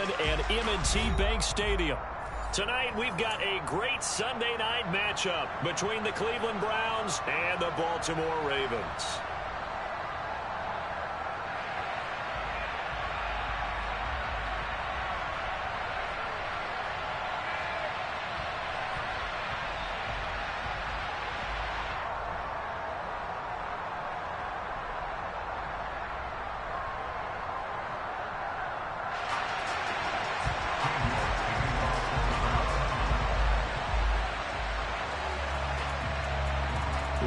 Cleveland and M&T Bank Stadium. Tonight, we've got a great Sunday night matchup between the Cleveland Browns and the Baltimore Ravens.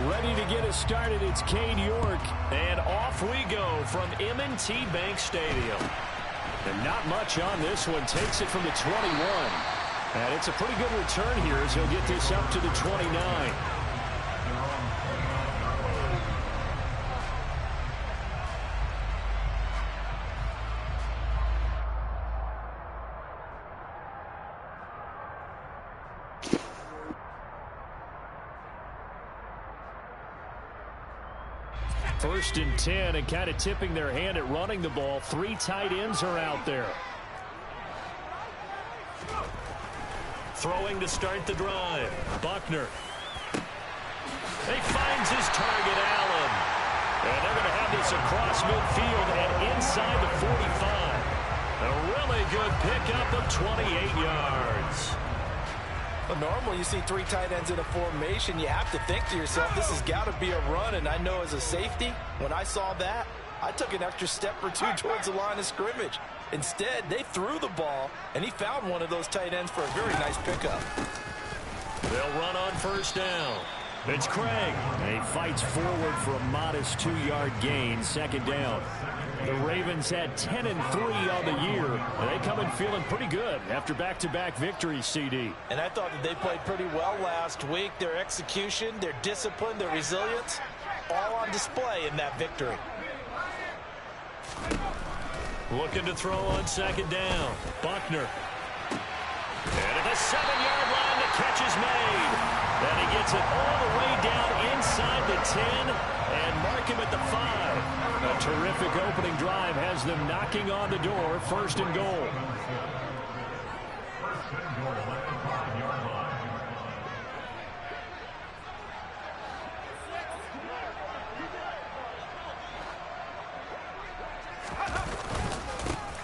Ready to get us started, it's Cade York. And off we go from M&T Bank Stadium. And not much on this one. Takes it from the 21. And it's a pretty good return here as he'll get this up to the 29. First and 10, and kind of tipping their hand at running the ball. 3 tight ends are out there. Throwing to start the drive. Buckner. He finds his target, Allen. And they're going to have this across midfield and inside the 45. A really good pickup of 28 yards. Well, normally you see 3 tight ends in a formation. You have to think to yourself, this has got to be a run. And I know as a safety, when I saw that, I took an extra step or 2 towards the line of scrimmage. Instead, they threw the ball, and he found one of those tight ends for a very nice pickup. They'll run on first down. It's Craig. And he fights forward for a modest 2-yard gain, second down. The Ravens had 10-3 on the year, and they come in feeling pretty good after back-to-back victories, CD. And I thought that they played pretty well last week. Their execution, their discipline, their resilience, all on display in that victory. Looking to throw on second down. Buckner. And at the 7-yard line, the catch is made. And he gets it all the way down inside the 10 and mark him at the 5. A terrific opening drive has them knocking on the door, first and goal.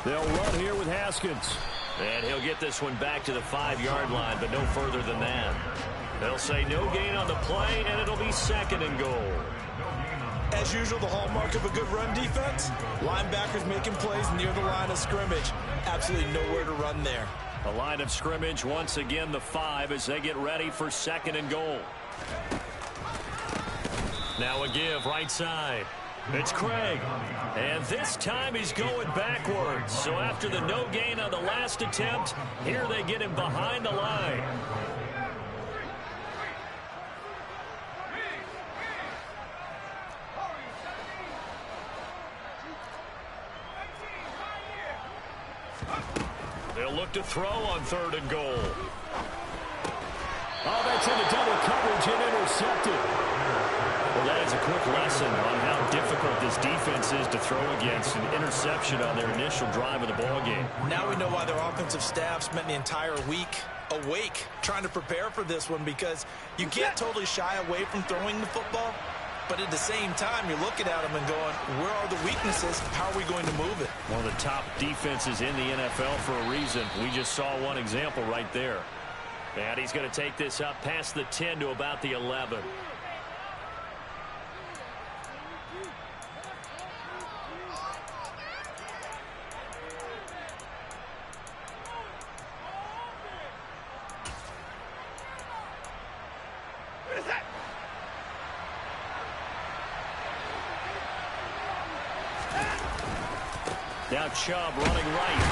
They'll run here with Haskins. And he'll get this one back to the 5-yard line, but no further than that. They'll say no gain on the play, and it'll be second and goal. As usual, the hallmark of a good run defense, linebackers making plays near the line of scrimmage. Absolutely nowhere to run there. A line of scrimmage, once again the 5 as they get ready for second and goal. Now a give right side. It's Craig. And this time he's going backwards. So after the no gain on the last attempt, here they get him behind the line. They'll look to throw on third and goal. Oh, that's into double coverage and intercepted. Well, that is a quick lesson on how difficult this defense is to throw against. An interception on their initial drive of the ballgame. Now we know why their offensive staff spent the entire week awake trying to prepare for this one, because you can't totally shy away from throwing the football. But at the same time, you're looking at them and going, where are the weaknesses? How are we going to move it? One of the top defenses in the NFL for a reason. We just saw one example right there. And he's going to take this up past the 10 to about the 11. Now Chubb running right.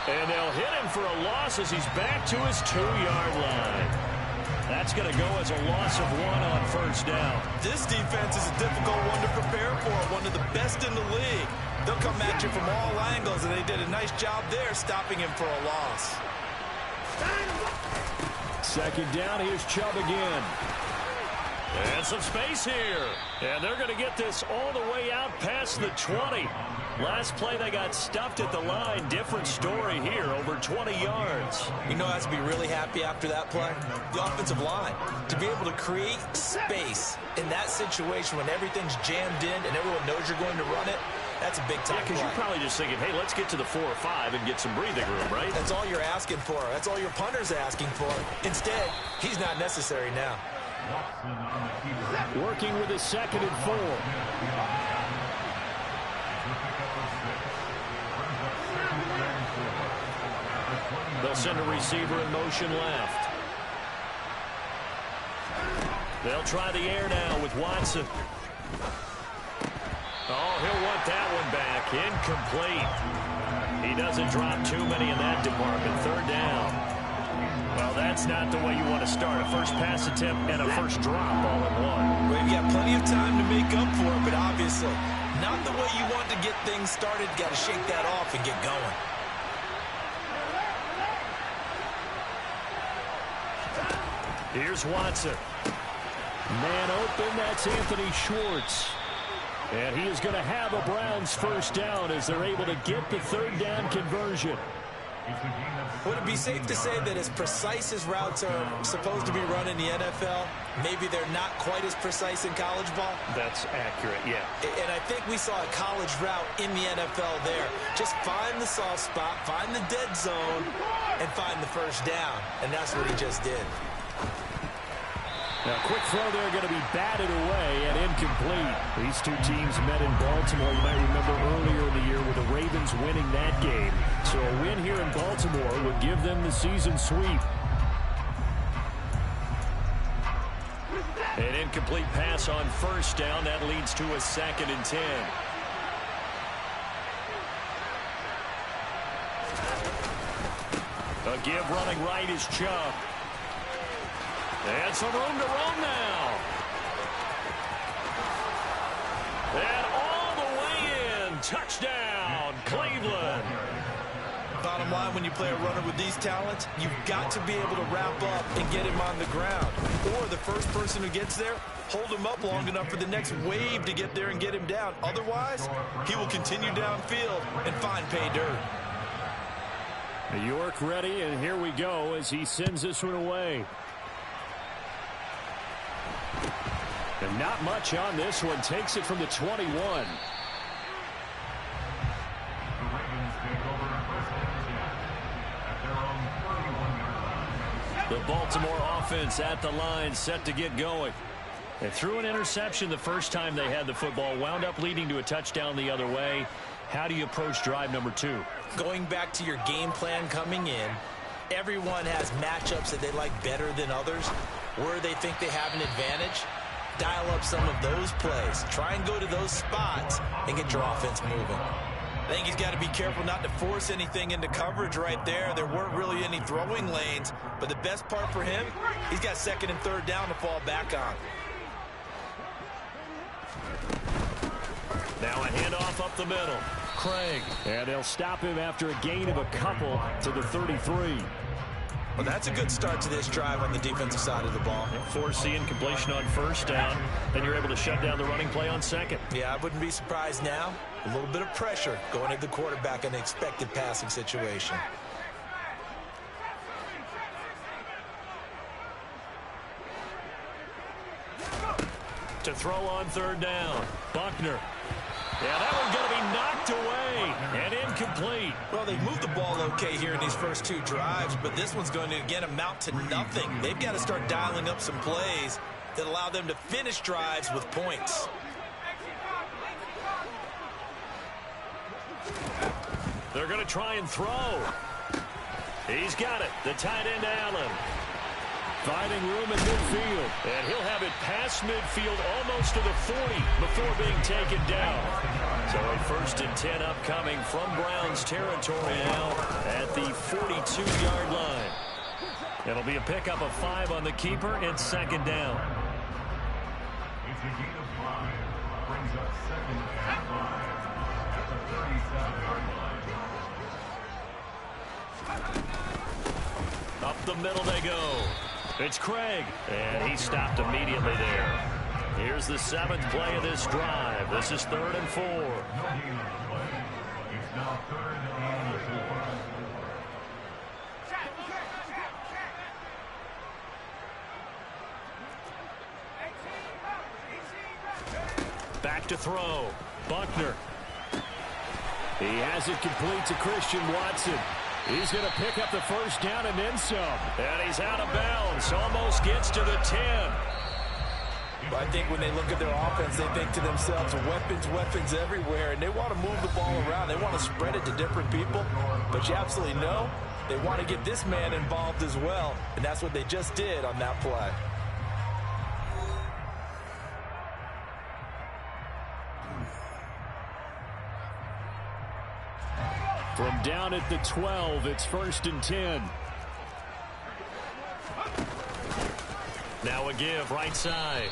And they'll hit him for a loss as he's back to his 2-yard line. That's going to go as a loss of 1 on first down. This defense is a difficult one to prepare for, one of the best in the league. They'll come at you from all angles, and they did a nice job there stopping him for a loss. Second down, here's Chubb again. And some space here. And they're going to get this all the way out past the 20. Last play, they got stuffed at the line. Different story here, over 20 yards. You know, has to be really happy after that play. The offensive line, to be able to create space in that situation when everything's jammed in and everyone knows you're going to run it, that's a big-time play. Because you're probably just thinking, hey, let's get to the 4 or 5 and get some breathing room, right? That's all you're asking for. That's all your punter's asking for. Instead, he's not necessary now. Working with his 2nd and 4. They'll send a receiver in motion left. They'll try the air now with Watson. Oh, he'll want that one back. Incomplete. He doesn't drop too many in that department. 3rd down. Well, that's not the way you want to start. A first pass attempt and a first drop all in one. Well, you've got plenty of time to make up for it, but obviously not the way you want to get things started. Got to shake that off and get going. Here's Watson. Man open, that's Anthony Schwartz. And he is going to have a Browns first down as they're able to get the 3rd down conversion. Would it be safe to say that as precise as routes are supposed to be run in the NFL, maybe they're not quite as precise in college ball? That's accurate, yeah. And I think we saw a college route in the NFL there. Just find the soft spot, find the dead zone, and find the first down. And that's what he just did. Now, quick throw there going to be batted away and incomplete. These two teams met in Baltimore. You might remember earlier in the year with the Ravens winning that game. So a win here in Baltimore would give them the season sweep. An incomplete pass on first down. That leads to a 2nd and 10. A give running right is Chubb. And some room to roam now. And all the way in. Touchdown, Cleveland. Bottom line, when you play a runner with these talents, you've got to be able to wrap up and get him on the ground. Or the first person who gets there, hold him up long enough for the next wave to get there and get him down. Otherwise, he will continue downfield and find pay dirt. York ready, and here we go as he sends this one away. And not much on this one. Takes it from the 21. The Baltimore offense at the line, set to get going. They threw an interception the first time they had the football, wound up leading to a touchdown the other way. How do you approach drive number 2? Going back to your game plan coming in, everyone has matchups that they like better than others, where they think they have an advantage. Dial up some of those plays. Try and go to those spots and get your offense moving. I think he's got to be careful not to force anything into coverage right there. There weren't really any throwing lanes, but the best part for him, he's got 2nd and 3rd down to fall back on. Now a handoff up the middle. Craig. And they'll stop him after a gain of a couple to the 33. Well, that's a good start to this drive on the defensive side of the ball. Force the incompletion on first down. Then you're able to shut down the running play on 2nd. Yeah, I wouldn't be surprised now. A little bit of pressure going at the quarterback in an expected passing situation. To throw on 3rd down. Buckner. Yeah, that one's going to be knocked away and incomplete. Well, they've moved the ball okay here in these first 2 drives, but this one's going to, again, amount to nothing. They've got to start dialing up some plays that allow them to finish drives with points. They're going to try and throw. He's got it. The tight end, Allen. Finding room in midfield. And he'll have it past midfield almost to the 40 before being taken down. So a 1st and 10 upcoming from Browns territory now at the 42-yard line. It'll be a pickup of 5 on the keeper and 2nd down. Up the middle they go. It's Craig, and he stopped immediately there. Here's the 7th play of this drive. This is 3rd and 4. Now 3rd and 4. Back to throw. Buckner. He has it complete to Christian Watson. He's going to pick up the first down and then some. And he's out of bounds. Almost gets to the 10. I think when they look at their offense, they think to themselves, weapons everywhere, and they want to move the ball around. They want to spread it to different people. But you absolutely know they want to get this man involved as well, and that's what they just did on that play. From down at the 12, it's 1st and 10. Now a give right side.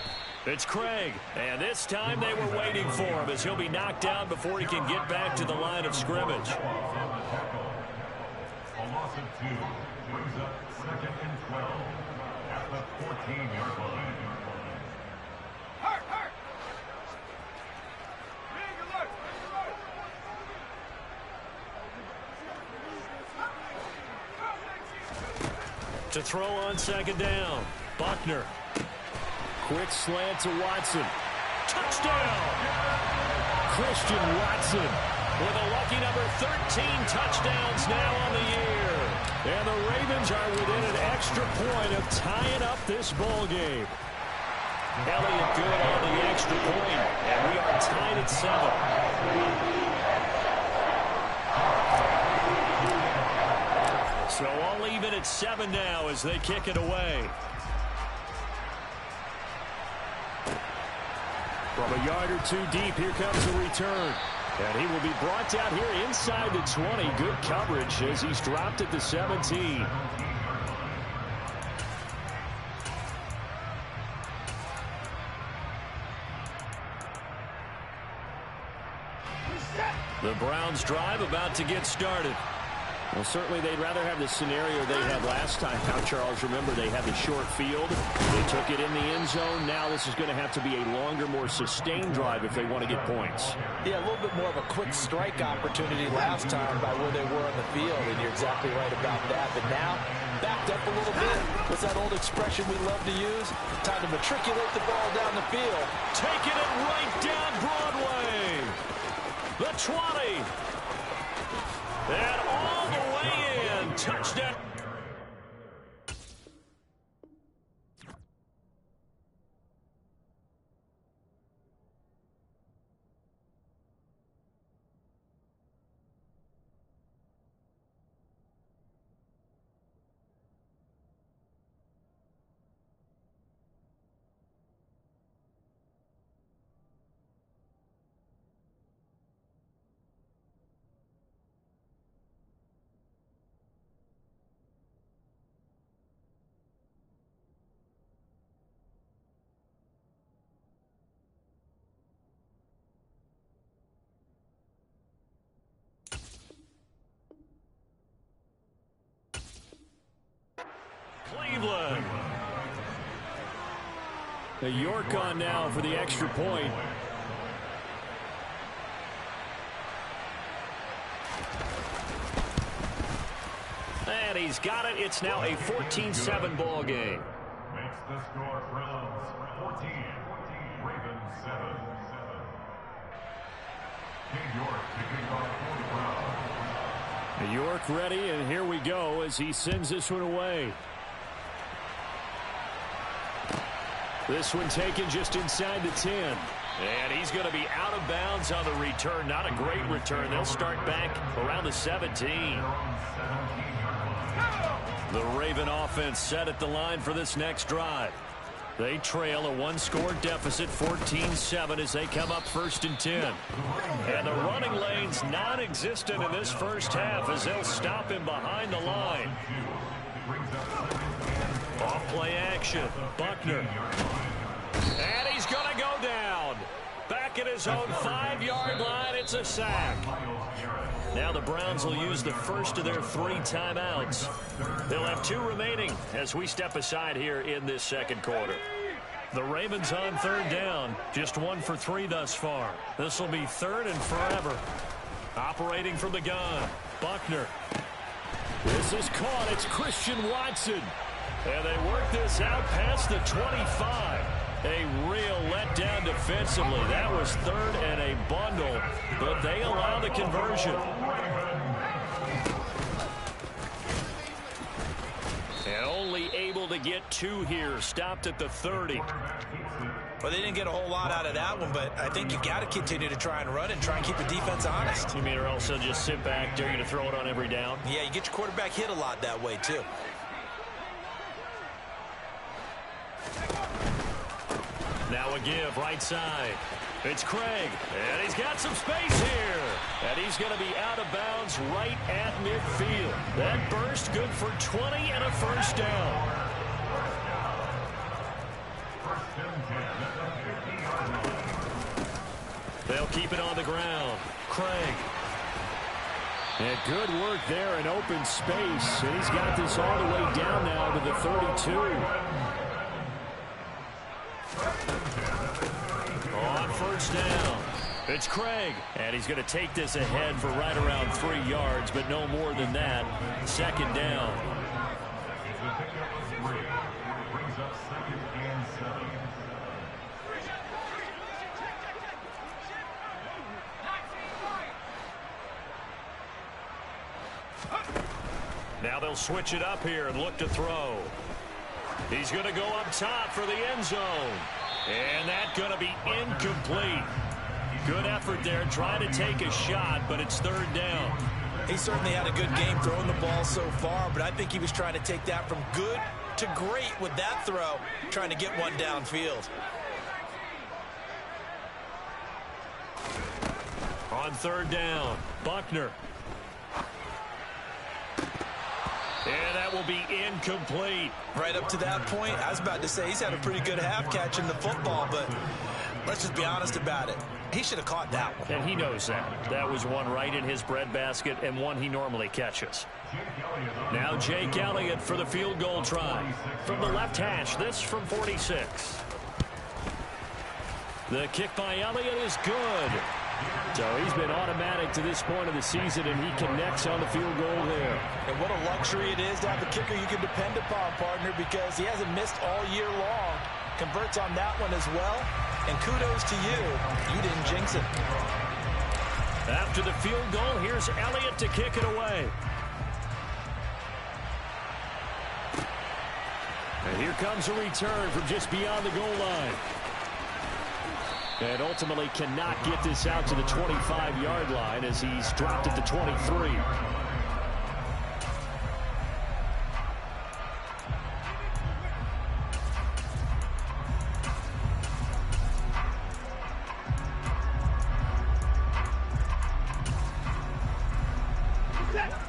It's Craig, and this time they were waiting for him as he'll be knocked down before he can get back to the line of scrimmage. A loss of 2 brings up 2nd and 12 at the 14-yard line. To throw on 2nd down. Buckner. Quick slant to Watson. Touchdown! Christian Watson with a lucky number 13 touchdowns now on the year. And the Ravens are within an extra point of tying up this ball game. Elliott good on the extra point, and we are tied at 7. So all even at 7 now as they kick it away. From a yard or two deep, here comes the return. And he will be brought down here inside the 20. Good coverage as he's dropped at the 17. The Browns drive about to get started. Well, certainly they'd rather have the scenario they had last time. Now, Charles, remember, they had the short field. They took it in the end zone. Now this is going to have to be a longer, more sustained drive if they want to get points. Yeah, a little bit more of a quick strike opportunity last time by where they were on the field, and you're exactly right about that. But now, backed up a little bit. What's that old expression we love to use? Time to matriculate the ball down the field. Taking it right down Broadway. The 20. And all the way in. Touchdown. Cleveland. The York on now for the extra point. And he's got it. It's now a 14-7 ball game. Makes the score Browns 14, Ravens 7. King York kicking off for the Browns. York ready, and here we go as he sends this one away. This one taken just inside the 10. And he's going to be out of bounds on the return. Not a great return. They'll start back around the 17. The Raven offense set at the line for this next drive. They trail a one-score deficit, 14-7, as they come up 1st and 10. And the running lane's non-existent in this first half as they'll stop him behind the line. Off-play action, Buckner. And he's going to go down. Back at his own 5-yard line, it's a sack. Now the Browns will use the first of their 3 timeouts. They'll have 2 remaining as we step aside here in this second quarter. The Ravens on 3rd down, just 1 for 3 thus far. This will be 3rd and forever. Operating from the gun, Buckner. This is caught. It's Christian Watson. And they work this out past the 25. A real letdown defensively. That was third and a bundle, but they allow the conversion. And only able to get two here. Stopped at the 30. Well, they didn't get a whole lot out of that one, but I think you got to continue to try and run and try and keep the defense honest. You mean or else they'll just sit back, dare you to throw it on every down? Yeah, you get your quarterback hit a lot that way, too. Now a give, right side. It's Craig, and he's got some space here. And he's going to be out of bounds right at midfield. That burst good for 20 and a first down. They'll keep it on the ground. Craig. And good work there in open space. And he's got this all the way down now to the 32. On first down, it's Craig, and he's going to take this ahead for right around 3 yards, but no more than that. Second down. Brings up 2nd and 7. Now they'll switch it up here and look to throw. He's going to go up top for the end zone. And that's going to be incomplete. Good effort there, trying to take a shot, but it's third down. He certainly had a good game throwing the ball so far, but I think he was trying to take that from good to great with that throw, trying to get one downfield. On third down, Buckner. And that will be incomplete. Right up to that point, I was about to say he's had a pretty good half catching the football, but let's just be honest about it. He should have caught that one. And he knows that. That was one right in his breadbasket and one he normally catches. Now Jake Elliott for the field goal try. From the left hash, this from 46. The kick by Elliott is good. So he's been automatic to this point of the season, and he connects on the field goal there. And what a luxury it is to have a kicker you can depend upon, partner, because he hasn't missed all year long. Converts on that one as well. And kudos to you. You didn't jinx it. After the field goal, here's Elliott to kick it away. And here comes a return from just beyond the goal line. And ultimately cannot get this out to the 25-yard line as he's dropped at the 23.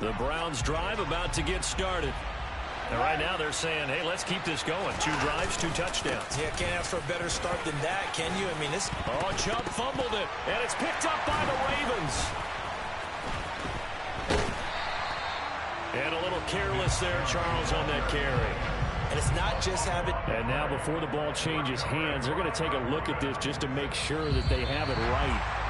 The Browns drive about to get started. And right now they're saying, hey, let's keep this going. 2 drives, 2 touchdowns. Yeah, can't ask for a better start than that, can you? I mean, this... Oh, Chubb fumbled it, and it's picked up by the Ravens. And a little careless there, Charles, on that carry. And it's not just having... And now before the ball changes hands, they're going to take a look at this just to make sure that they have it right.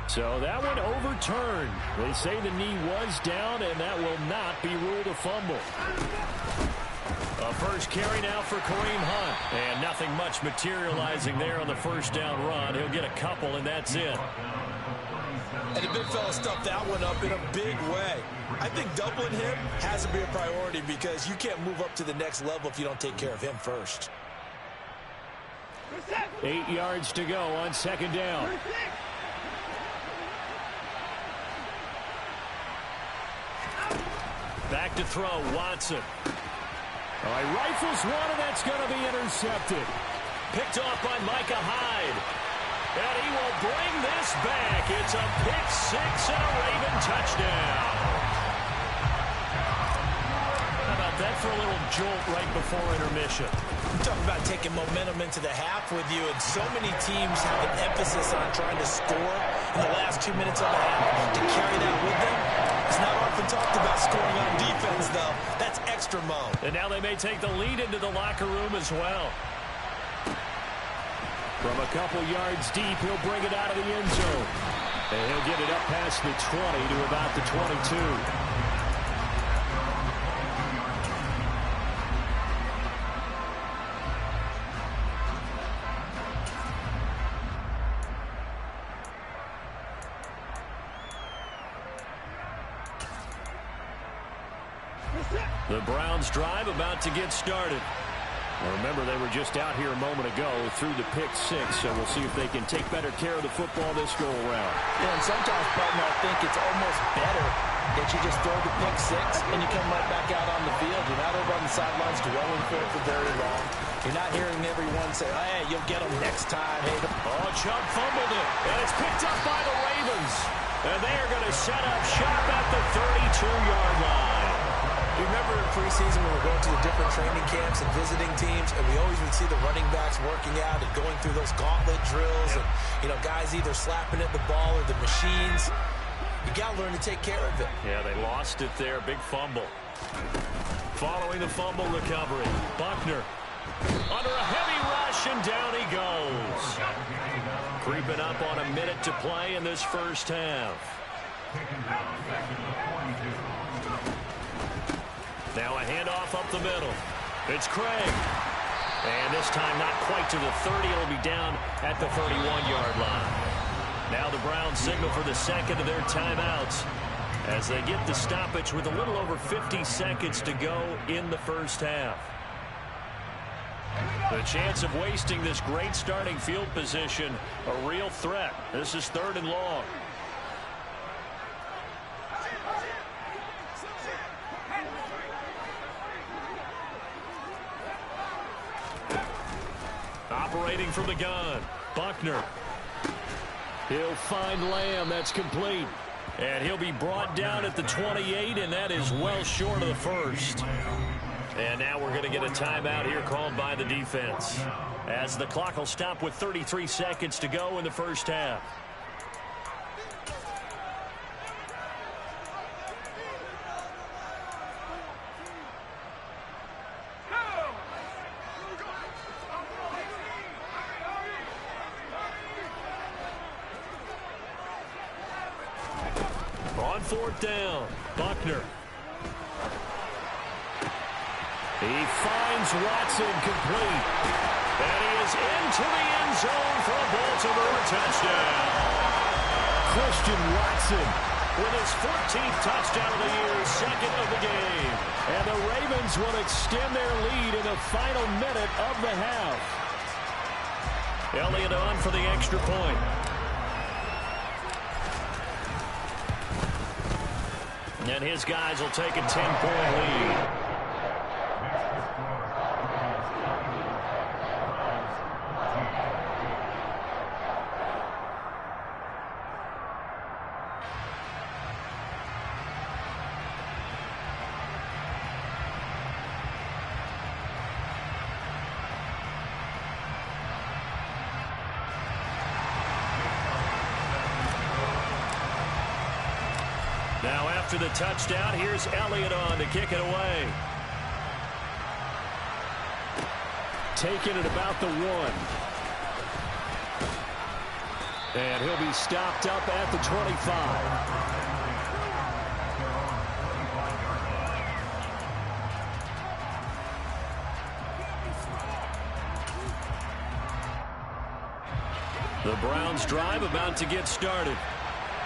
So that one overturned. They say the knee was down, and that will not be ruled a fumble. A first carry now for Kareem Hunt. And nothing much materializing there on the first down run. He'll get a couple, and that's it. And the big fella stuffed that one up in a big way. I think doubling him has to be a priority because you can't move up to the next level if you don't take care of him first. 8 yards to go on second down. Back to throw, Watson. All right, rifles one, and that's going to be intercepted. Picked off by Micah Hyde. And he will bring this back. It's a pick six and a Raven touchdown. How about that for a little jolt right before intermission? You talk about taking momentum into the half with you, and so many teams have an emphasis on trying to score in the last 2 minutes of the half to carry that with them. It's not often talked about scoring on defense, though. That's extra mode. And now they may take the lead into the locker room as well. From a couple yards deep, he'll bring it out of the end zone. And he'll get it up past the 20 to about the 22. The Browns drive about to get started. Well, remember, they were just out here a moment ago through the pick six, so we'll see if they can take better care of the football this go-around. Yeah, and sometimes, partner, I think it's almost better that you just throw the pick six and you come right back out on the field. You're not over on the sidelines dwelling for it for very long. You're not hearing everyone say, hey, you'll get them next time. Hey, oh, Chubb fumbled it, and it's picked up by the Ravens. And they are going to set up shop at the 32-yard line. You remember in preseason when we were going to the different training camps and visiting teams, and we always would see the running backs working out and going through those gauntlet drills, and, you know, guys either slapping at the ball or the machines. You got to learn to take care of it. Yeah, they lost it there. Big fumble. Following the fumble recovery, Buckner under a heavy rush, and down he goes. Creeping up on a minute to play in this first half. Now a handoff up the middle. It's Craig. And this time not quite to the 30. It'll be down at the 31-yard line. Now the Browns signal for the second of their timeouts as they get the stoppage with a little over 50 seconds to go in the first half. The chance of wasting this great starting field position, a real threat. This is 3rd and long. Operating from the gun, Buckner. He'll find Lamb. That's complete. And he'll be brought down at the 28, and that is well short of the first. And now we're going to get a timeout here called by the defense, as the clock will stop with 33 seconds to go in the first half. On 4th down, Buckner. He finds Watson complete. And he is into the end zone for a Baltimore touchdown. Christian Watson with his 14th touchdown of the year, second of the game. And the Ravens will extend their lead in the final minute of the half. Elliott on for the extra point. And his guys will take a 10-point lead. Now after the touchdown, here's Elliott on to kick it away. Taking it about the 1. And he'll be stopped up at the 25. The Browns drive about to get started.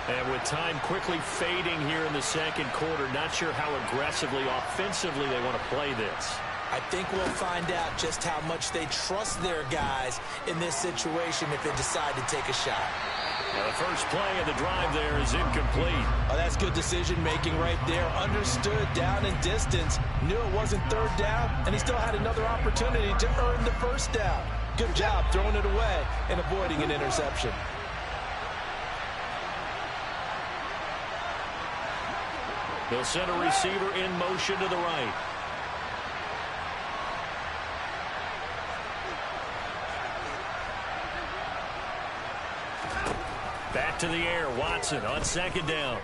And with time quickly fading here in the second quarter, not sure how aggressively, offensively they want to play this. I think we'll find out just how much they trust their guys in this situation if they decide to take a shot. Now the first play of the drive there is incomplete. Oh, that's good decision-making right there. Understood down and distance. Knew it wasn't 3rd down, and he still had another opportunity to earn the 1st down. Good job throwing it away and avoiding an interception. They'll send a receiver in motion to the right. Back to the air, Watson on 2nd down.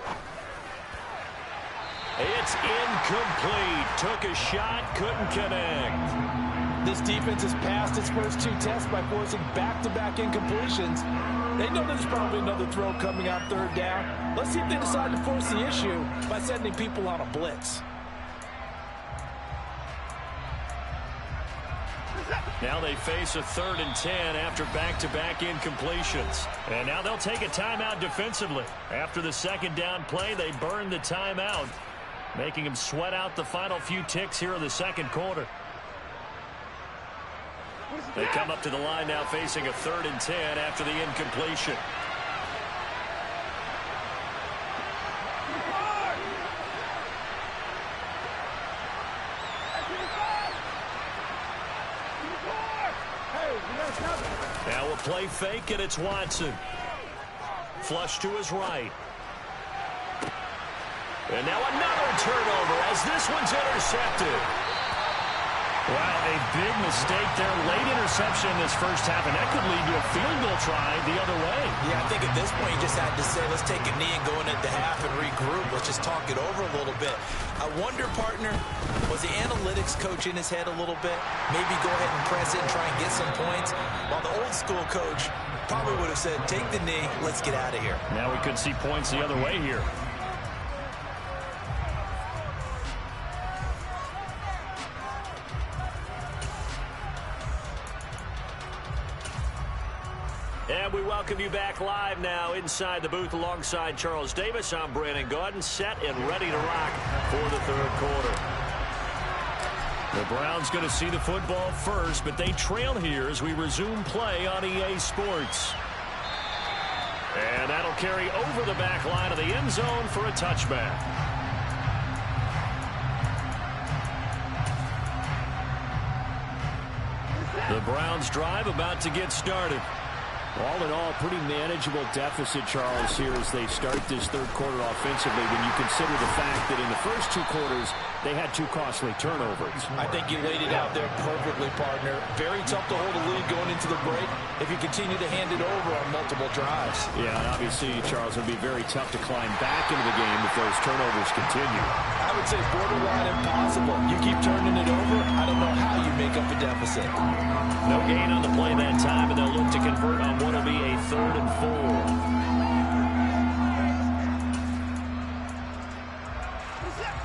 It's incomplete. Took a shot, couldn't connect. This defense has passed its first 2 tests by forcing back-to-back incompletions. They know there's probably another throw coming on 3rd down. Let's see if they decide to force the issue by sending people on a blitz. Now they face a 3rd and 10 after back-to-back incompletions. And now they'll take a timeout defensively. After the 2nd down play, they burn the timeout, making them sweat out the final few ticks here in the 2nd quarter. They come up to the line now facing a 3rd and 10 after the incompletion. Now a play fake, and it's Watson. Flush to his right. And now another turnover as this one's intercepted. Wow, a big mistake there. Late interception in this first half, and that could lead to a field goal try the other way. Yeah, I think at this point you just had to say, let's take a knee and go into half and regroup. Let's just talk it over a little bit. I wonder, partner, was the analytics coach in his head a little bit? Maybe go ahead and press it and try and get some points? While the old school coach probably would have said, take the knee, let's get out of here. Now we could see points the other way here. And we welcome you back live now inside the booth alongside Charles Davis. I'm Brandon Gaudin, set and ready to rock for the 3rd quarter. The Browns going to see the football first, but they trail here as we resume play on EA Sports. And that'll carry over the back line of the end zone for a touchback. The Browns drive about to get started. All in all, pretty manageable deficit, Charles, here as they start this 3rd quarter offensively when you consider the fact that in the first 2 quarters, they had 2 costly turnovers. I think you laid it out there perfectly, partner. Very tough to hold a lead going into the break if you continue to hand it over on multiple drives. Yeah, and obviously, Charles, it would be very tough to climb back into the game if those turnovers continue. I would say borderline impossible. You keep turning it over, I don't know how you make up a deficit. No gain on the play that time, and they'll look to convert on what will be a 3rd and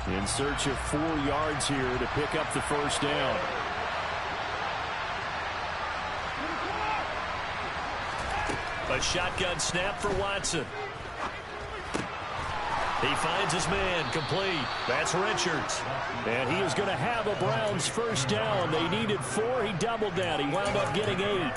4. In search of 4 yards here to pick up the 1st down. A shotgun snap for Watson. He finds his man, complete. That's Richards. And he is going to have a Browns 1st down. They needed 4. He doubled that. He wound up getting 8.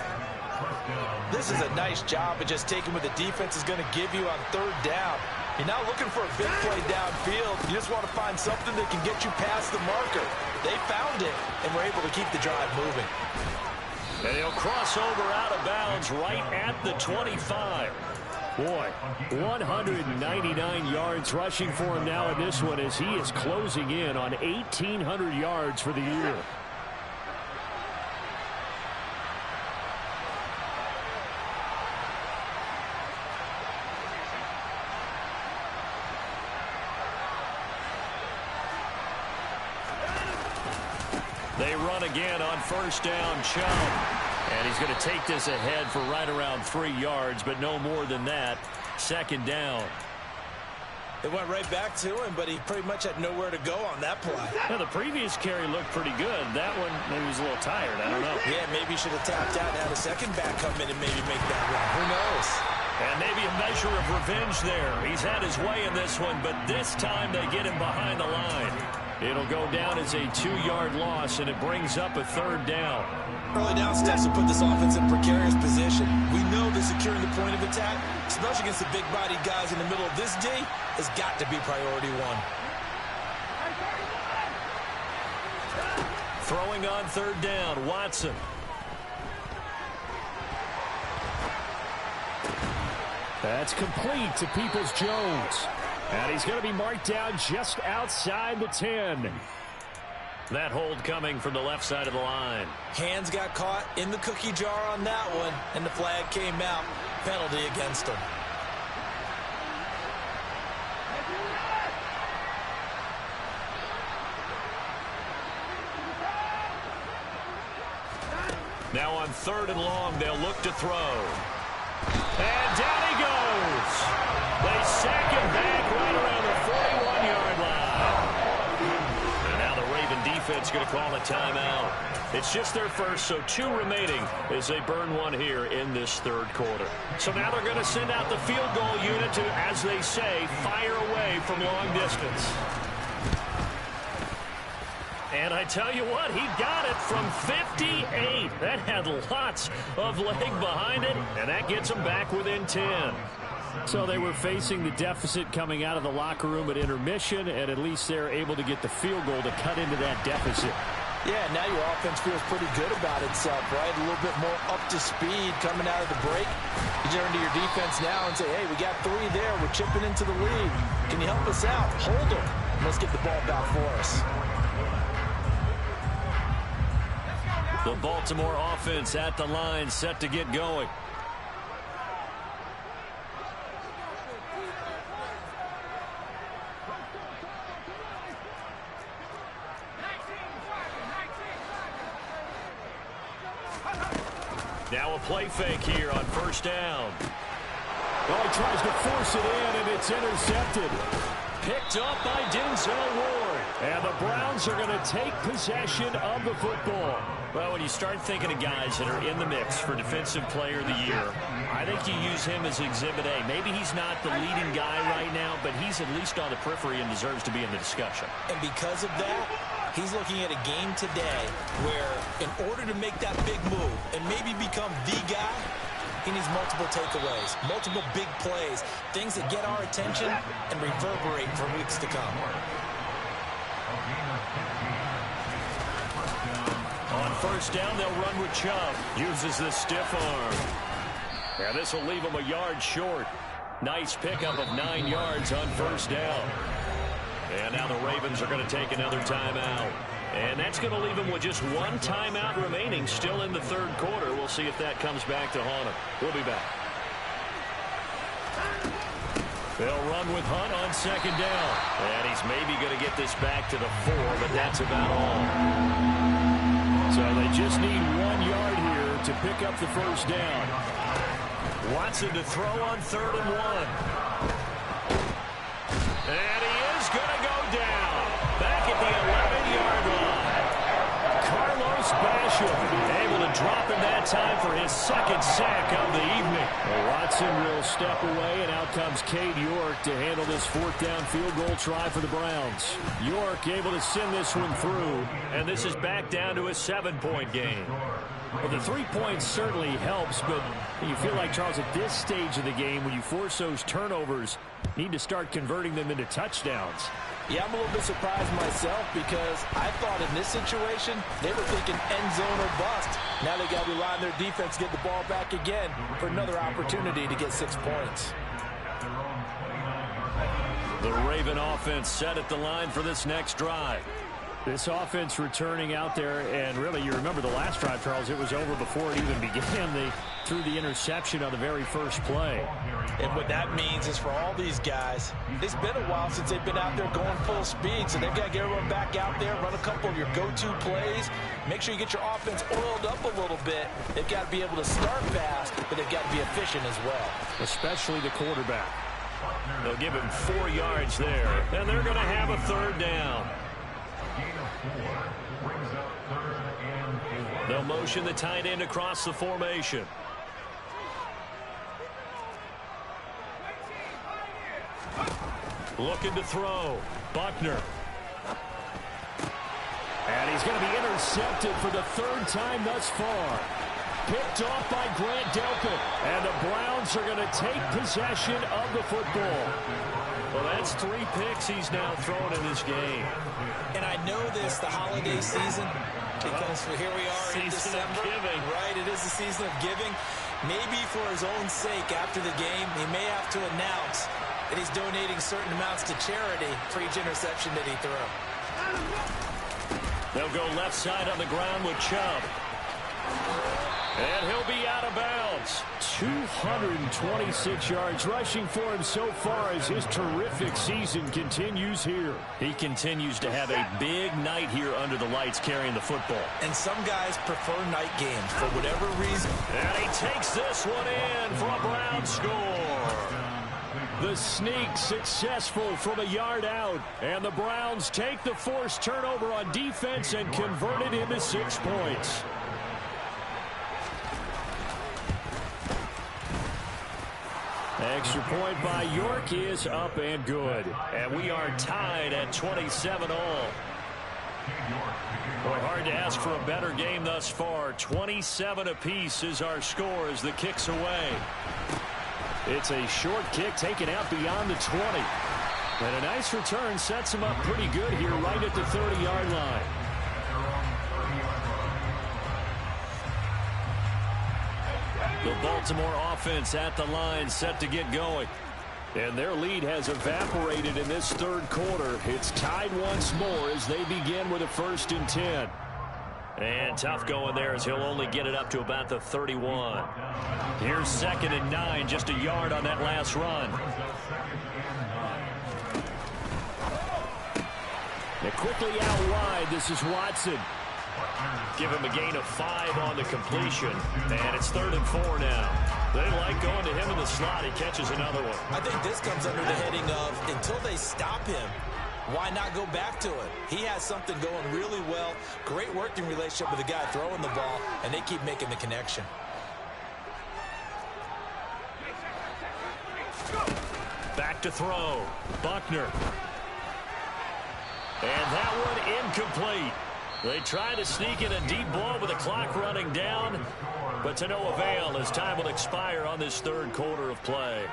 This is a nice job of just taking what the defense is going to give you on 3rd down. You're not looking for a big play downfield. You just want to find something that can get you past the marker. They found it and were able to keep the drive moving. And he'll cross over out of bounds right at the 25. Boy, 199 yards rushing for him now in this one as he is closing in on 1,800 yards for the year. They run again on 1st down, Chubb. And he's going to take this ahead for right around 3 yards, but no more than that. 2nd down. It went right back to him, but he pretty much had nowhere to go on that play. Yeah, the previous carry looked pretty good. That one, maybe he was a little tired. I don't know. Yeah, maybe he should have tapped out and had a 2nd back come in and maybe make that run. Who knows? And maybe a measure of revenge there. He's had his way in this one, but this time they get him behind the line. It'll go down as a 2-yard loss, and it brings up a 3rd down. Early down steps to put this offense in precarious position. We know that securing the point of attack, especially against the big-bodied guys in the middle of this D, has got to be priority 1. Throwing on 3rd down, Watson. That's complete to Peoples-Jones. And he's going to be marked down just outside the 10. That hold coming from the left side of the line. Hands got caught in the cookie jar on that one, and the flag came out. Penalty against him. Now on 3rd and long, they'll look to throw. And down he goes. They sack him back right around the 41-yard line. And now the Raven defense going to call a timeout. It's just their first, so 2 remaining as they burn 1 here in this 3rd quarter. So now they're going to send out the field goal unit to, as they say, fire away from long distance. And I tell you what, he got it from 58. That had lots of leg behind it, and that gets them back within 10. So they were facing the deficit coming out of the locker room at intermission, and at least they're able to get the field goal to cut into that deficit. Yeah, now your offense feels pretty good about itself, right? A little bit more up to speed coming out of the break. You turn to your defense now and say, hey, we got 3 there. We're chipping into the lead. Can you help us out? Hold them. Let's get the ball back for us. The Baltimore offense at the line, set to get going. Now a play fake here on 1st down. Well, he tries to force it in, and it's intercepted. Picked up by Denzel Ward. And the Browns are going to take possession of the football. Well, when you start thinking of guys that are in the mix for Defensive Player of the Year, I think you use him as Exhibit A. Maybe he's not the leading guy right now, but he's at least on the periphery and deserves to be in the discussion. And because of that, he's looking at a game today where in order to make that big move and maybe become the guy, he needs multiple takeaways, multiple big plays, things that get our attention and reverberate for weeks to come. On 1st down, they'll run with Chubb. Uses the stiff arm. Yeah, this will leave him a yard short. Nice pickup of 9 yards on 1st down. And now the Ravens are going to take another timeout. And that's going to leave them with just 1 timeout remaining still in the 3rd quarter. We'll see if that comes back to haunt them. We'll be back. They'll run with Hunt on 2nd down. And he's maybe going to get this back to the 4, but that's about all. So they just need 1 yard here to pick up the 1st down. Watson to throw on 3rd and 1. And he is going to go down. Back at the 11-yard line. Carlos Basham able to drop him that time for his 2nd sack of the evening. Well, Watson will step away, and out comes Cade York to handle this 4th down field goal try for the Browns. York able to send this one through. And this is back down to a 7-point game. Well, the 3 points certainly helps, but you feel like, Charles, at this stage of the game, when you force those turnovers, need to start converting them into touchdowns. Yeah, I'm a little bit surprised myself because I thought in this situation, they were thinking end zone or bust. Now they got to rely on their defense, get the ball back again for another opportunity to get 6 points. The Raven offense set at the line for this next drive. This offense returning out there, and really, you remember the last drive, Charles, it was over before it even began. They threw the interception on the very first play. And what that means is for all these guys, it's been a while since they've been out there going full speed, so they've got to get everyone back out there, run a couple of your go-to plays, make sure you get your offense oiled up a little bit. They've got to be able to start fast, but they've got to be efficient as well. Especially the quarterback. They'll give him 4 yards there, and they're going to have a 3rd down. They'll motion the tight end across the formation. Looking to throw. Buckner. And he's going to be intercepted for the 3rd time thus far. Picked off by Grant Delpit. And the Browns are going to take possession of the football. Well, that's 3 picks he's now thrown in this game. And I know this, the holiday season, because here we are in December. Right, it is the season of giving. Maybe for his own sake after the game, he may have to announce that he's donating certain amounts to charity for each interception that he threw. They'll go left side on the ground with Chubb. And he'll be out of bounds. 226 yards rushing for him so far as his terrific season continues here. He continues to have a big night here under the lights carrying the football. And some guys prefer night games for whatever reason. And he takes this one in for a Brown score. The sneak successful from a yard out. And the Browns take the forced turnover on defense and convert it into 6 points. Extra point by York is up and good. And we are tied at 27 all. Boy, hard to ask for a better game thus far. 27 apiece is our score as the kick's away. It's a short kick taken out beyond the 20. And a nice return sets him up pretty good here right at the 30-yard line. The Baltimore offense at the line set to get going. And their lead has evaporated in this third quarter. It's tied once more as they begin with a 1st and 10. And tough going there as he'll only get it up to about the 31. Here's 2nd and 9, just a yard on that last run. And quickly out wide, this is Watson. Give him a gain of 5 on the completion. And it's 3rd and 4 now. They like going to him in the slot. He catches another one. I think this comes under the heading of until they stop him, why not go back to it? He has something going really well. Great working relationship with the guy throwing the ball, and they keep making the connection. Back to throw. Buckner. And that one incomplete. They try to sneak in a deep ball with the clock running down, but to no avail as time will expire on this third quarter of play.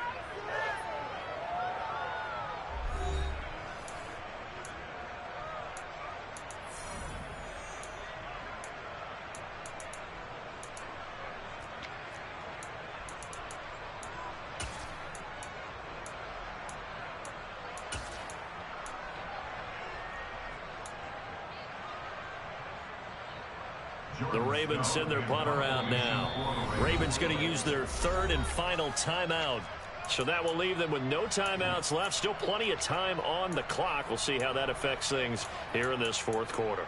The Ravens send their punter out now. Ravens going to use their 3rd and final timeout. So that will leave them with no timeouts left. Still plenty of time on the clock. We'll see how that affects things here in this 4th quarter.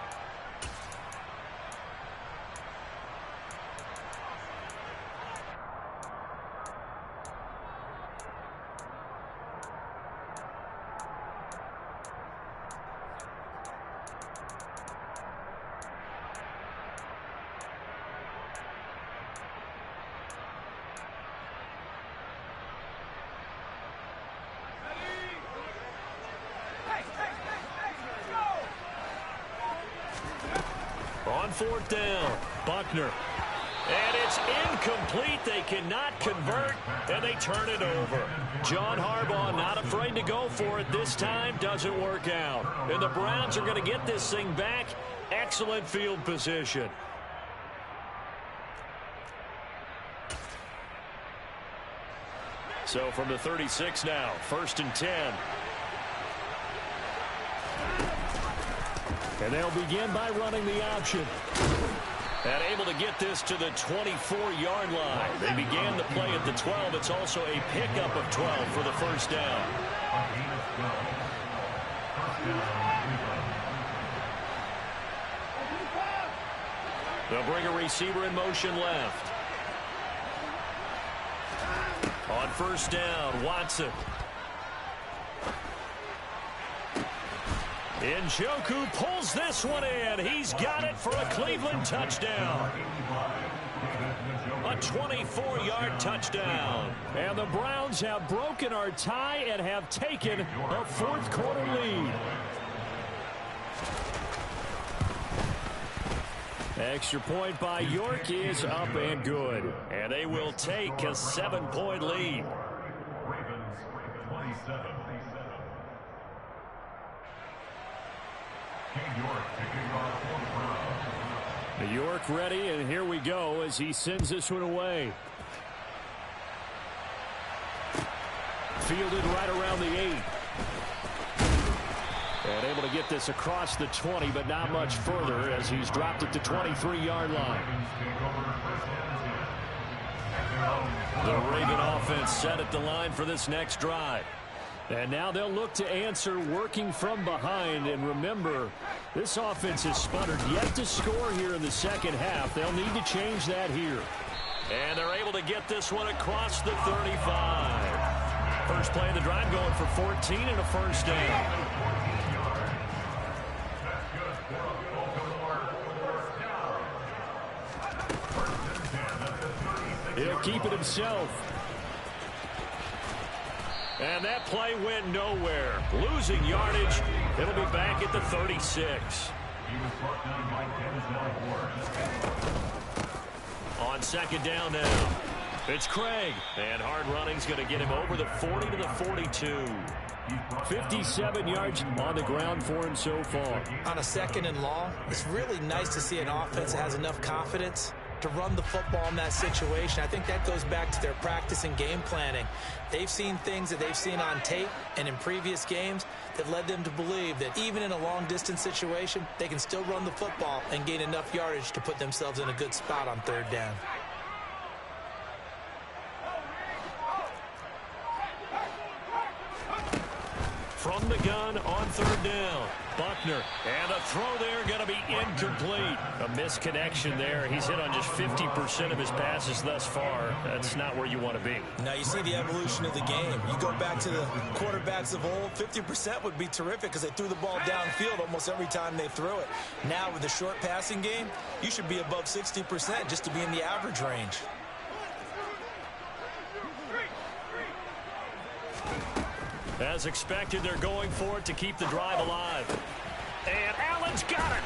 On 4th down, Buckner. And it's incomplete. They cannot convert, and they turn it over. John Harbaugh not afraid to go for it this time. Doesn't work out. And the Browns are going to get this thing back. Excellent field position. So from the 36 now, 1st and 10. And they'll begin by running the option. And able to get this to the 24-yard line. They began the play at the 12. It's also a pickup of 12 for the 1st down. They'll bring a receiver in motion left. On 1st down, Watson. Njoku pulls this one in. He's got it for a Cleveland touchdown. A 24-yard touchdown. And the Browns have broken our tie and have taken a 4th quarter lead. Extra point by York is up and good. And they will take a 7-point lead. Ravens 27. York ready, and here we go as he sends this one away. Fielded right around the 8. And able to get this across the 20, but not much further as he's dropped at the 23-yard line. The Raven offense set at the line for this next drive. And now they'll look to answer working from behind. And remember, this offense has sputtered yet to score here in the second half. They'll need to change that here. And they're able to get this one across the 35. First play of the drive going for 14 and a first down. He'll keep it himself. And that play went nowhere. Losing yardage. It'll be back at the 36. On second down now. It's Craig. And hard running's going to get him over the 40 to the 42. 57 yards on the ground for him so far. On a second and long, it's really nice to see an offense that has enough confidence to run the football in that situation. I think that goes back to their practice and game planning. They've seen things that they've seen on tape and in previous games that led them to believe that even in a long-distance situation, they can still run the football and gain enough yardage to put themselves in a good spot on third down. From the gun on third down. Buckner. And a throw there going to be incomplete. A misconnection there. He's hit on just 50% of his passes thus far. That's not where you want to be. Now you see the evolution of the game. You go back to the quarterbacks of old, 50% would be terrific because they threw the ball downfield almost every time they threw it. Now with the short passing game, you should be above 60% just to be in the average range. As expected, they're going for it to keep the drive alive. And Allen's got it.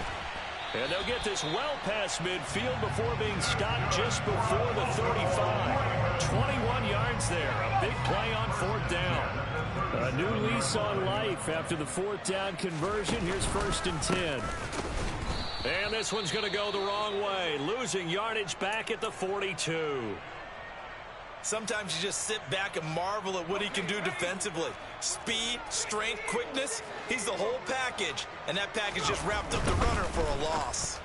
And they'll get this well past midfield before being stopped just before the 35. 21 yards there. A big play on fourth down. A new lease on life after the fourth down conversion. Here's first and 10. And this one's going to go the wrong way. Losing yardage back at the 42. Sometimes you just sit back and marvel at what he can do defensively. Speed, strength, quickness, he's the whole package. And that package just wrapped up the runner for a loss.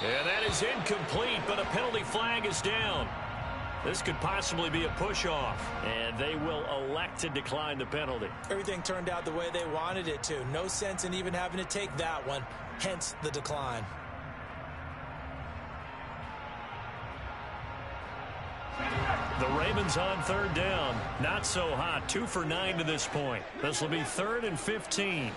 And that is incomplete, but a penalty flag is down. This could possibly be a push-off. And they will elect to decline the penalty. Everything turned out the way they wanted it to. No sense in even having to take that one, hence the decline. The Ravens on third down. Not so hot. 2 for 9 to this point. This will be 3rd and 15.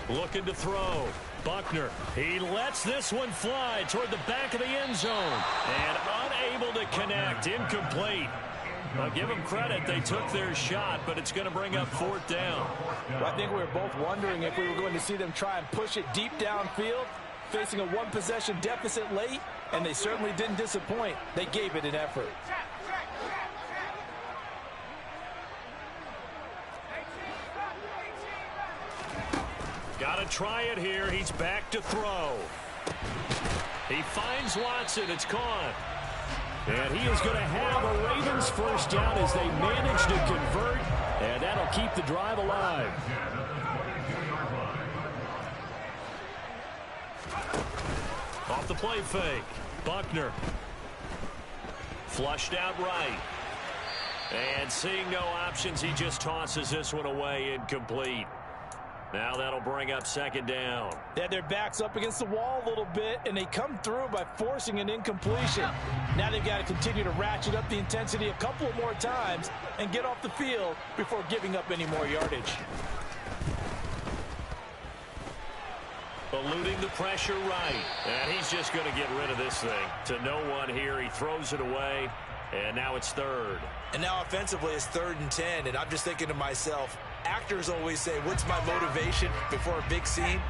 Looking to throw. Buckner. He lets this one fly toward the back of the end zone. And unable to connect. Incomplete. I'll give them credit. They took their shot, but it's going to bring up fourth down. Well, I think we were both wondering if we were going to see them try and push it deep downfield, facing a one-possession deficit late, and they certainly didn't disappoint. They gave it an effort. Got to try it here. He's back to throw. He finds Watson. It's caught. And he is going to have a Ravens first down as they manage to convert, and that'll keep the drive alive. Off the play fake. Buckner. Flushed out right. And seeing no options, he just tosses this one away incomplete. Now that'll bring up second down. They had their backs up against the wall a little bit, and they come through by forcing an incompletion. Now they've got to continue to ratchet up the intensity a couple of more times and get off the field before giving up any more yardage. Eluding the pressure right. And he's just going to get rid of this thing. To no one here. He throws it away. And now it's third. And now offensively it's 3rd and 10. And I'm just thinking to myself, actors always say, what's my motivation before a big scene?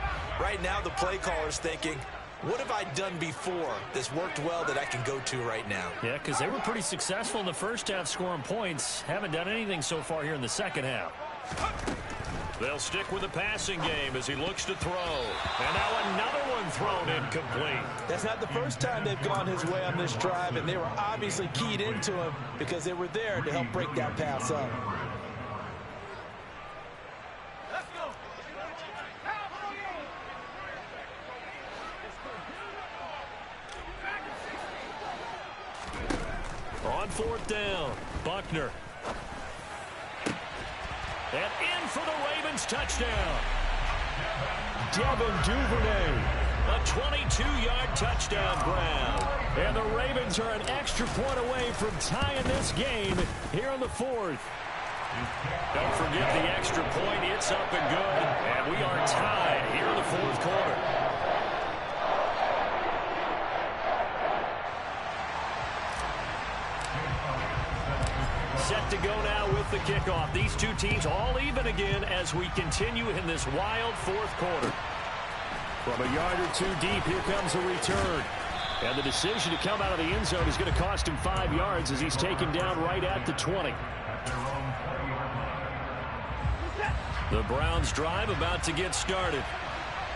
Right now the play caller's thinking, what have I done before that's worked well that I can go to right now? Yeah, because they were pretty successful in the first half scoring points. Haven't done anything so far here in the second half. They'll stick with the passing game as he looks to throw. And now another one thrown incomplete. That's not the first time they've gone his way on this drive, and they were obviously keyed into him because they were there to help break that pass up. On fourth down, Buckner. And in for the Ravens touchdown. Devin Duvernay. A 22-yard touchdown grab. And the Ravens are an extra point away from tying this game here in the fourth. Don't forget the extra point. It's up and good. And we are tied here in the fourth quarter. Set to go now with the kickoff. These two teams all even again as we continue in this wild fourth quarter. From a yard or two deep, here comes a return. And the decision to come out of the end zone is going to cost him 5 yards as he's taken down right at the 20. The Browns drive about to get started.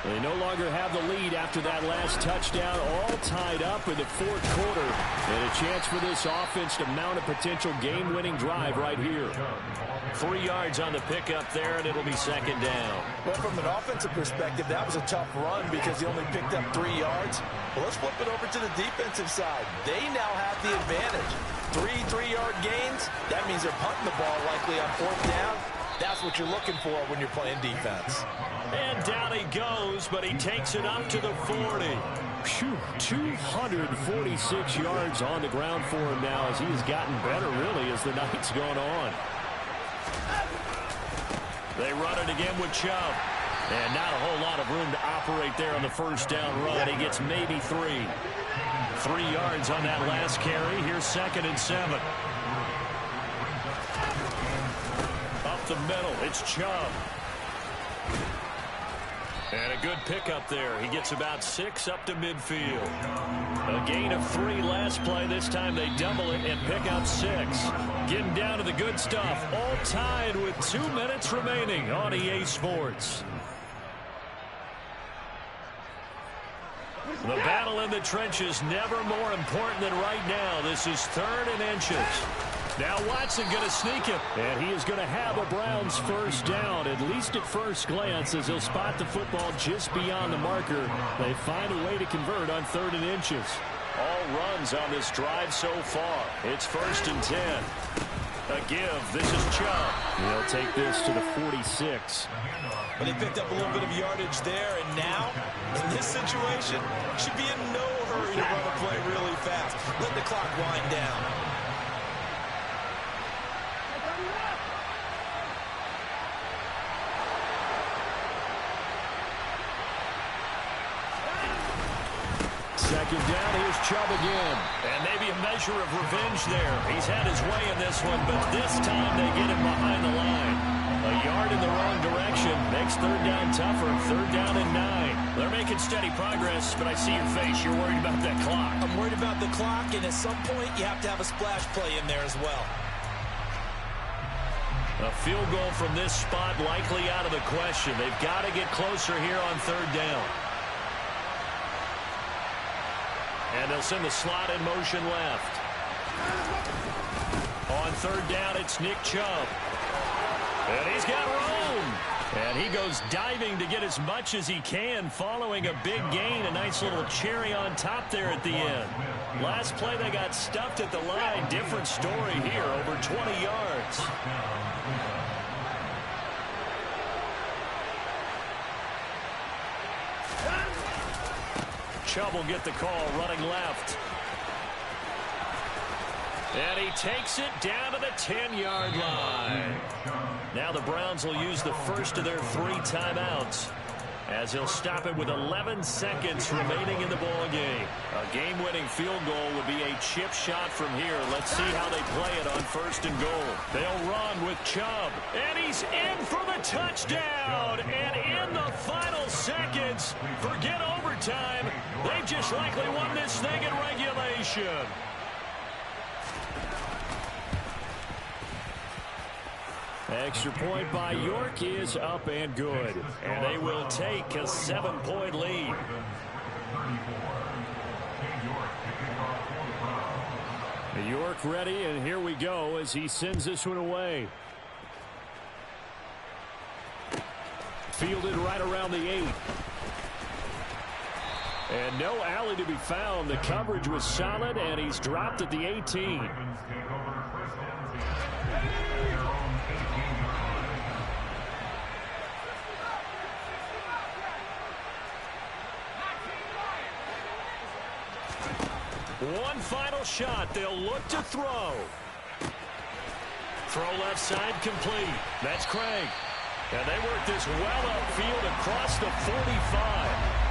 They no longer have the lead after that last touchdown, all tied up in the fourth quarter. And a chance for this offense to mount a potential game-winning drive right here. 3 yards on the pickup there, and it'll be second down. Well, from an offensive perspective, that was a tough run because he only picked up 3 yards. Well, let's flip it over to the defensive side. They now have the advantage. 3-3-yard gains, that means they're punting the ball likely on fourth down. That's what you're looking for when you're playing defense. And down he goes, but he takes it up to the 40. Phew, 246 yards on the ground for him now as he has gotten better, really, as the night's gone on. They run it again with Chubb. And not a whole lot of room to operate there on the first down run. He gets maybe 3. 3 yards on that last carry. Here's 2nd and 7. Up the middle, it's Chubb. And a good pickup there. He gets about 6 up to midfield. A gain of 3 last play. This time they double it and pick up 6. Getting down to the good stuff. All tied with 2 minutes remaining on EA Sports. The battle in the trenches never more important than right now. This is 3rd and inches. Now Watson going to sneak him. And he is going to have a Browns first down, at least at first glance, as he'll spot the football just beyond the marker. They find a way to convert on 3rd and inches. All runs on this drive so far. It's 1st and 10. A give. This is Chubb. He'll take this to the 46. But they picked up a little bit of yardage there, and now, in this situation, should be in no hurry to run the play really fast. Let the clock wind down. Second down, here's Chubb again. And maybe a measure of revenge there. He's had his way in this one, but this time they get him behind the line. A yard in the wrong direction. Makes 3rd down tougher. 3rd down and 9. They're making steady progress, but I see your face. You're worried about that clock. I'm worried about the clock, and at some point you have to have a splash play in there as well. A field goal from this spot likely out of the question. They've got to get closer here on 3rd down. And they'll send the slot in motion left. On 3rd down, it's Nick Chubb. And he's got room. And he goes diving to get as much as he can following a big gain. A nice little cherry on top there at the end. Last play, they got stuffed at the line. Different story here, over 20 yards. Chubb will get the call running left. And he takes it down to the 10-yard line. Now the Browns will use the first of their 3 timeouts as he'll stop it with 11 seconds remaining in the ball game. A game-winning field goal would be a chip shot from here. Let's see how they play it on 1st and goal. They'll run with Chubb. And he's in for the touchdown. And in the final seconds, forget overtime. They've just likely won this thing in regulation. Extra point by York is up and good. And they will take a 7-point lead. York ready, and here we go as he sends this one away. Fielded right around the 8. And no alley to be found. The coverage was solid, and he's dropped at the 18. One final shot. They'll look to throw. Throw left side complete. That's Craig. And they work this well upfield across the 45.